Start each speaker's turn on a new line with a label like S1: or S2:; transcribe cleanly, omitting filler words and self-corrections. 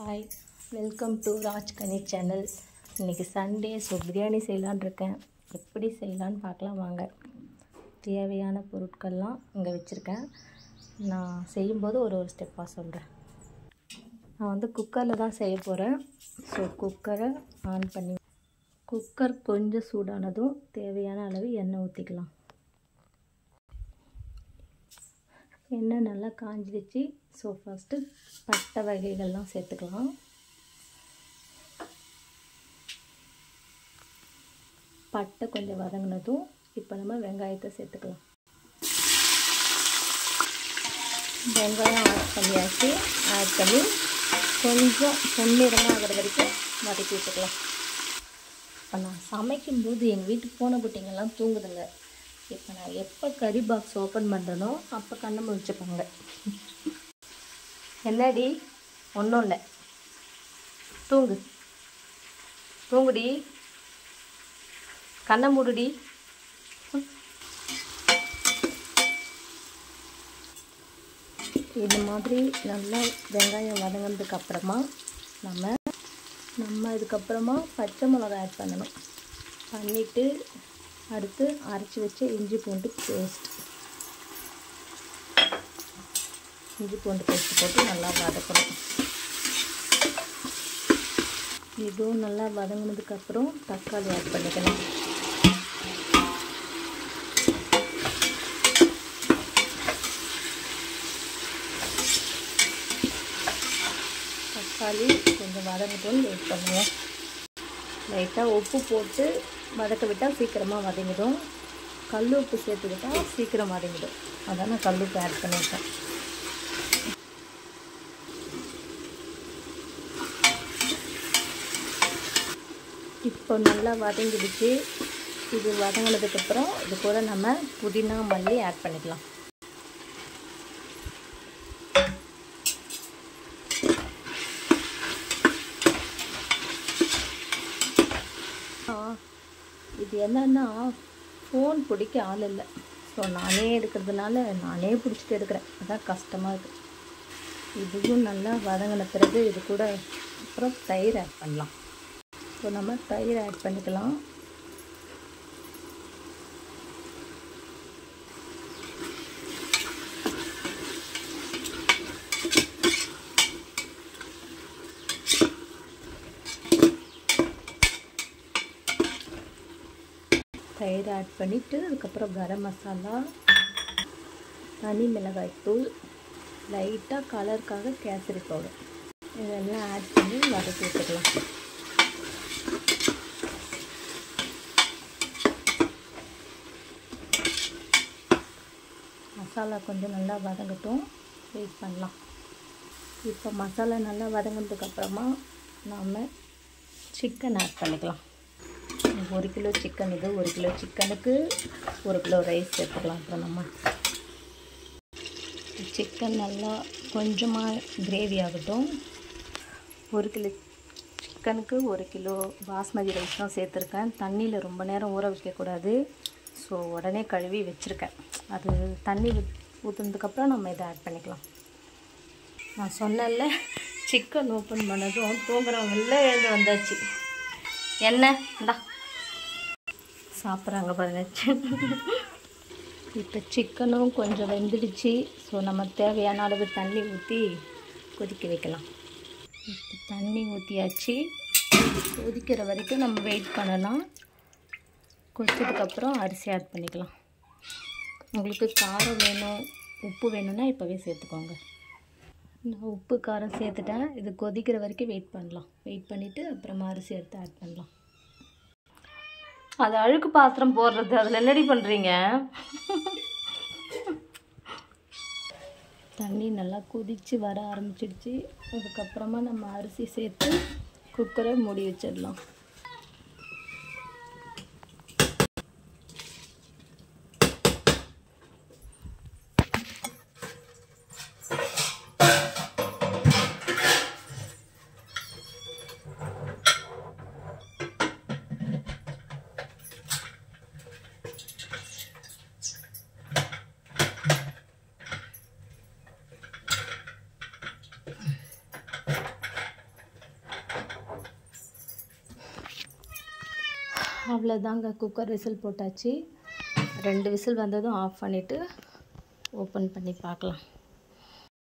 S1: Hi, welcome to Rajkani channel. இன்றைக்கி Sunday, so biryani செய்யலான்னு இருக்கேன். எப்படி செய்யலான்னு பார்க்கலாம் வாங்க. தேவையான பொருட்கள்லாம் இங்கே வச்சுருக்கேன். நான் செய்யும்போது ஒரு ஸ்டெப்பாக சொல்கிறேன். நான் குக்கரில் தான் செய்ய போகிறேன். ஸோ குக்கரை ஆன் பண்ணி, குக்கர் கொஞ்சம் சூடானதும் தேவையான அளவு எண்ணெய் ஊற்றிக்கலாம். எண்ணெய் நல்லா காஞ்சிடுச்சு. ஸோ ஃபஸ்ட்டு பட்டை வகைகள்லாம் சேர்த்துக்கலாம். பட்டை கொஞ்சம் வதங்கினதும் இப்போ நம்ம வெங்காயத்தை சேர்த்துக்கலாம். வெங்காயம் ஆட் பண்ணியாச்சு. ஆட் பண்ணி கொஞ்சம் பொன்னிறமாக ஆகிற வரைக்கும் வதக்கி விட்டுக்கலாம். இப்போ நான் சமைக்கும்போது எங்கள் வீட்டுக்கு போன குட்டிங்கெல்லாம் தூங்குதுங்க. இப்போ நான் எப்போ கறி பாக்ஸ் ஓப்பன் பண்ணுறனோ அப்போ கண்ணை முழிச்சுப்பாங்க. என்னடி, ஒன்றும் இல்லை, தூங்குடி, கண்ணை மூடுடி. இது மாதிரி நல்லா வெங்காயம் வதங்கினதுக்கு அப்புறமா நம்ம இதுக்கப்புறமா பச்சை மிளகா ஆட் பண்ணணும். பண்ணிவிட்டு அடுத்து அரைச்சி வச்ச இஞ்சி பூண்டு பேஸ்ட் போட்டு நல்லா வதக்கணும். இதுவும் நல்லா வதங்கினதுக்கப்புறம் தக்காளி ஆட் பண்ணிக்கலாம். தக்காளி கொஞ்சம் வதங்கட்டும், வெயிட் பண்ணுவோம். லைட்டாக உப்பு போட்டு வதக்க விட்டால் சீக்கிரமாக வதங்கிடும். கல் உப்பு சேர்த்துக்கிட்டால் சீக்கிரம் வதங்கிடும். அதான் நான் கல் உப்பு ஆட் பண்ணியிருக்கேன். இப்போ நல்லா வதங்கிடுச்சு. இது வதங்கினதுக்கப்புறம் இது கூட நம்ம புதினா மல்லி ஆட் பண்ணிக்கலாம். இது என்னன்னா ஃபோன் பிடிக்க ஆள் இல்லை. ஸோ நானே எடுக்கிறதுனால நானே பிடிச்சிட்டு எடுக்கிறேன். அதான் கஷ்டமாக இருக்குது. இதுவும் நல்லா வதங்கின பிறகு இது கூட அப்புறம் தயிர் ஆட் பண்ணலாம். ஸோ நம்ம தயிர் ஆட் பண்ணிக்கலாம். தயிர் ஆட் பண்ணிவிட்டு அதுக்கப்புறம் கரம் மசாலா, தனி மிளகாய்த்தூள், லைட்டாக கலருக்காக கேசரி பவுடர் இதெல்லாம் ஆட் பண்ணி வதக்கி விட்டுக்கலாம். மசாலா கொஞ்சம் நல்லா வதங்கட்டும், வெயிட் பண்ணலாம். இப்போ மசாலா நல்லா வதங்கினதுக்கப்புறமா நாம் சிக்கன் ஆட் பண்ணிக்கலாம். 1 கிலோ சிக்கன், இது 1 கிலோ சிக்கனுக்கு 1 கிலோ ரைஸ் சேர்த்துக்கலாம். அப்புறம் நம்ம சிக்கன் நல்லா கொஞ்சமாக கிரேவி ஆகட்டும். 1 கிலோ சிக்கனுக்கு 1 கிலோ பாஸ்மதி ரைஸ் தான் சேர்த்துருக்கேன். தண்ணியில் ரொம்ப நேரம் ஊற வைக்கக்கூடாது. ஸோ உடனே கழுவி வச்சுருக்கேன். அது தண்ணி ஊற்றுனதுக்கப்புறம் நம்ம இதை ஆட் பண்ணிக்கலாம். நான் சொன்னேன்ல, சிக்கன் ஓப்பன் பண்ணதும் தூங்குறவங்கள எழுந்து வந்தாச்சு. என்ன இந்தா சாப்பிட்றாங்க பாருங்க. இப்போ சிக்கனும் கொஞ்சம் வெந்துடுச்சு. ஸோ நம்ம தேவையான அளவு தண்ணி ஊற்றி கொதிக்க வைக்கலாம். இப்போ தண்ணி ஊற்றியாச்சு. கொதிக்கிற வரைக்கும் நம்ம வெயிட் பண்ணலாம். கொதிச்சதுக்கப்புறம் அரிசி ஆட் பண்ணிக்கலாம். உங்களுக்கு காரம் வேணும், உப்பு வேணும்னா இப்போவே சேர்த்துக்கோங்க. நான் உப்பு காரம் சேர்த்துட்டேன். இது கொதிக்கிற வரைக்கும் வெயிட் பண்ணலாம். வெயிட் பண்ணிவிட்டு அப்புறமா அரிசி எடுத்து ஆட் பண்ணலாம். அது அழுக்கு பாத்திரம் போடுறது, அதில் என்னடி பண்ணுறீங்க? தண்ணி நல்லா கொதித்து வர ஆரம்பிச்சிடுச்சு. அதுக்கப்புறமா நம்ம அரிசி சேர்த்து குக்கரை மூடி வச்சிடலாம். அவ்வளோதாங்க, குக்கர் விசில் போட்டாச்சு. 2 விசில் வந்ததும் ஆஃப் பண்ணிவிட்டு ஓப்பன் பண்ணி பார்க்கலாம்.